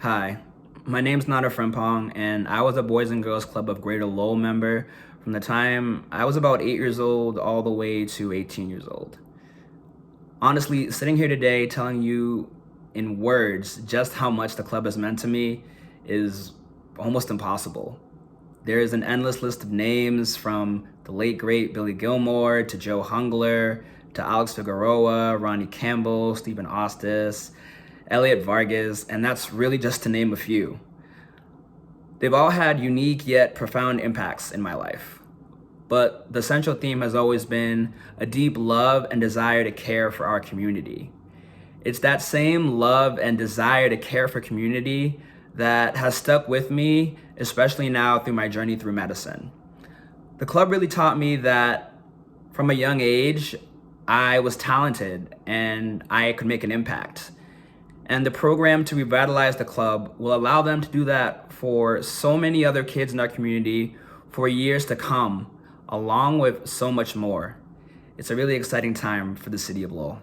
Hi, my name's Nada Frimpong, and I was a Boys and Girls Club of Greater Lowell member from the time I was about 8 years old all the way to 18 years old. Honestly, sitting here today telling you in words just how much the club has meant to me is almost impossible. There is an endless list of names from the late great Billy Gilmore to Joe Hungler to Alex Figueroa, Ronnie Campbell, Stephen Ostis, Elliot Vargas, and that's really just to name a few. They've all had unique yet profound impacts in my life. But the central theme has always been a deep love and desire to care for our community. It's that same love and desire to care for community that has stuck with me, especially now through my journey through medicine. The club really taught me that from a young age, I was talented and I could make an impact. And the program to revitalize the club will allow them to do that for so many other kids in our community for years to come, along with so much more. It's a really exciting time for the city of Lowell.